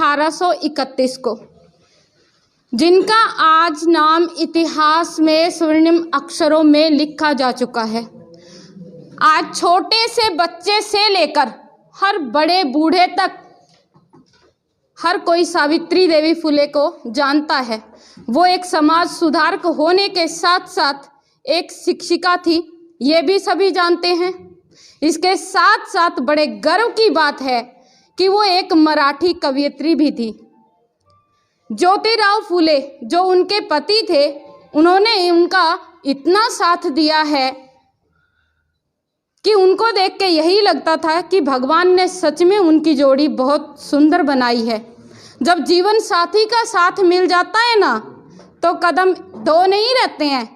1831 को, जिनका आज नाम इतिहास में स्वर्णिम अक्षरों में लिखा जा चुका है। आज छोटे से बच्चे से लेकर हर बड़े बूढ़े तक हर कोई सावित्री देवी फुले को जानता है। वो एक समाज सुधारक होने के साथ साथ एक शिक्षिका थी, ये भी सभी जानते हैं। इसके साथ साथ बड़े गर्व की बात है कि वो एक मराठी कवयित्री भी थी। ज्योतिराव फुले जो उनके पति थे, उन्होंने उनका इतना साथ दिया है कि उनको देख के यही लगता था कि भगवान ने सच में उनकी जोड़ी बहुत सुंदर बनाई है। जब जीवन साथी का साथ मिल जाता है ना, तो कदम 2 नहीं रहते हैं,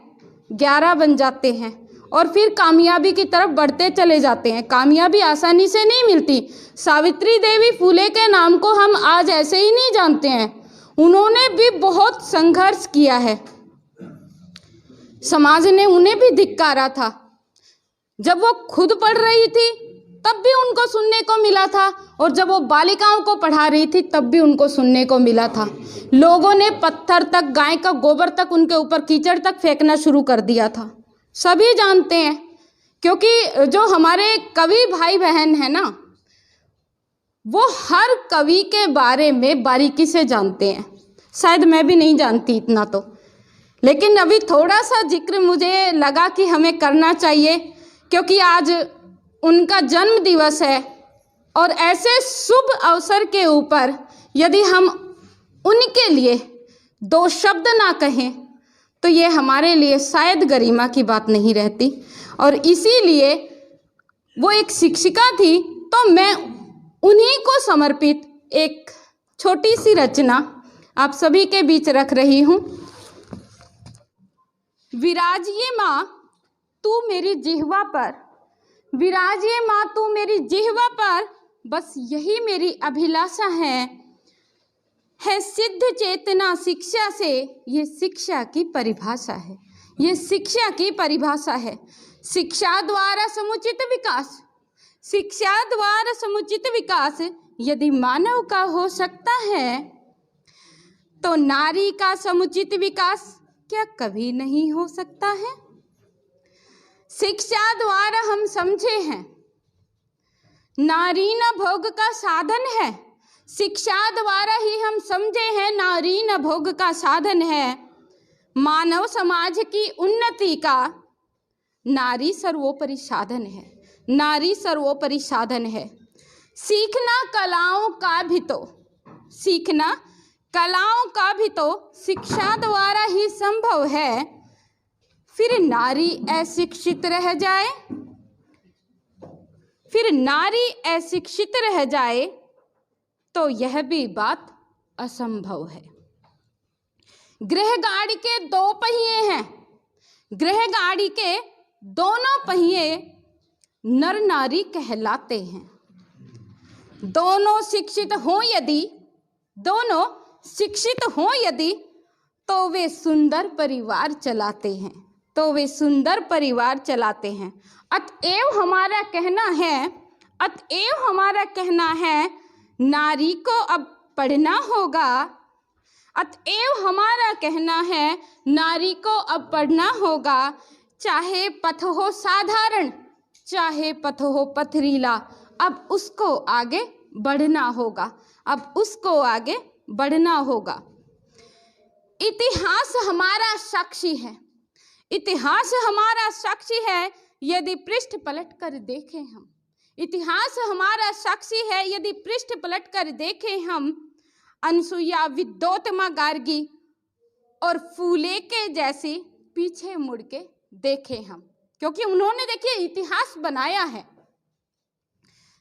11 बन जाते हैं और फिर कामयाबी की तरफ बढ़ते चले जाते हैं। कामयाबी आसानी से नहीं मिलती। सावित्री देवी फुले के नाम को हम आज ऐसे ही नहीं जानते हैं, उन्होंने भी बहुत संघर्ष किया है। समाज ने उन्हें भी धिक्कारा था। जब वो खुद पढ़ रही थी तब भी उनको सुनने को मिला था, और जब वो बालिकाओं को पढ़ा रही थी तब भी उनको सुनने को मिला था। लोगों ने पत्थर तक, गाय का गोबर तक, उनके ऊपर कीचड़ तक फेंकना शुरू कर दिया था। सभी जानते हैं, क्योंकि जो हमारे कवि भाई बहन है ना, वो हर कवि के बारे में बारीकी से जानते हैं। शायद मैं भी नहीं जानती इतना तो, लेकिन अभी थोड़ा सा जिक्र मुझे लगा कि हमें करना चाहिए, क्योंकि आज उनका जन्म दिवस है। और ऐसे शुभ अवसर के ऊपर यदि हम उनके लिए 2 शब्द ना कहें तो ये हमारे लिए शायद गरिमा की बात नहीं रहती। और इसीलिए वो एक शिक्षिका थी, तो मैं उन्हीं को समर्पित एक छोटी सी रचना आप सभी के बीच रख रही हूँ। विराजिए माँ तू मेरी जिह्वा पर, विराजिए माँ तू मेरी जिह्वा पर, बस यही मेरी अभिलाषा है सिद्ध चेतना शिक्षा से, ये शिक्षा की परिभाषा है, ये शिक्षा की परिभाषा है। शिक्षा द्वारा समुचित विकास, शिक्षा द्वारा समुचित विकास यदि मानव का हो सकता है, तो नारी का समुचित विकास क्या कभी नहीं हो सकता है। शिक्षा द्वारा हम समझे हैं नारी न भोग का साधन है, शिक्षा द्वारा ही हम समझे हैं नारी न भोग का साधन है। मानव समाज की उन्नति का नारी सर्वोपरि साधन है, नारी सर्वोपरि साधन है। सीखना कलाओं का भी तो, सीखना कलाओं का भी तो शिक्षा द्वारा ही संभव है। फिर नारी अशिक्षित रह जाए, फिर नारी अशिक्षित रह जाए तो यह भी बात असंभव है। गृह गाड़ी के 2 पहिए हैं, गृह गाड़ी के दोनों पहिए नर नारी कहलाते हैं। दोनों शिक्षित हों यदि, दोनों शिक्षित हों यदि, तो वे सुंदर परिवार चलाते हैं, तो वे सुंदर परिवार चलाते हैं। अतएव हमारा कहना है, अतएव हमारा कहना है नारी को अब पढ़ना होगा, अतएव हमारा कहना है नारी को अब पढ़ना होगा। चाहे पथ हो साधारण, चाहे पथ हो पथरीला, अब उसको आगे बढ़ना होगा, अब उसको आगे बढ़ना होगा। इतिहास हमारा साक्षी है, इतिहास हमारा साक्षी है यदि पृष्ठ पलट कर देखें हम, इतिहास हमारा साक्षी है यदि पृष्ठ पलट कर देखें हम। अनसुईया, विद्योत्तमा गार्गी और फूले के जैसे पीछे मुड़ के देखें हम, क्योंकि उन्होंने देखिए इतिहास बनाया है।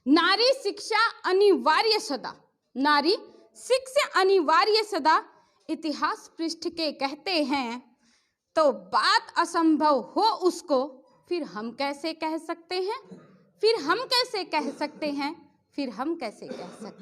नारी शिक्षा अनिवार्य सदा, नारी शिक्षा अनिवार्य सदा, इतिहास पृष्ठ के कहते हैं। तो बात असंभव हो उसको फिर हम कैसे कह सकते हैं, फिर हम कैसे कह सकते हैं, फिर हम कैसे कह सकते हैं।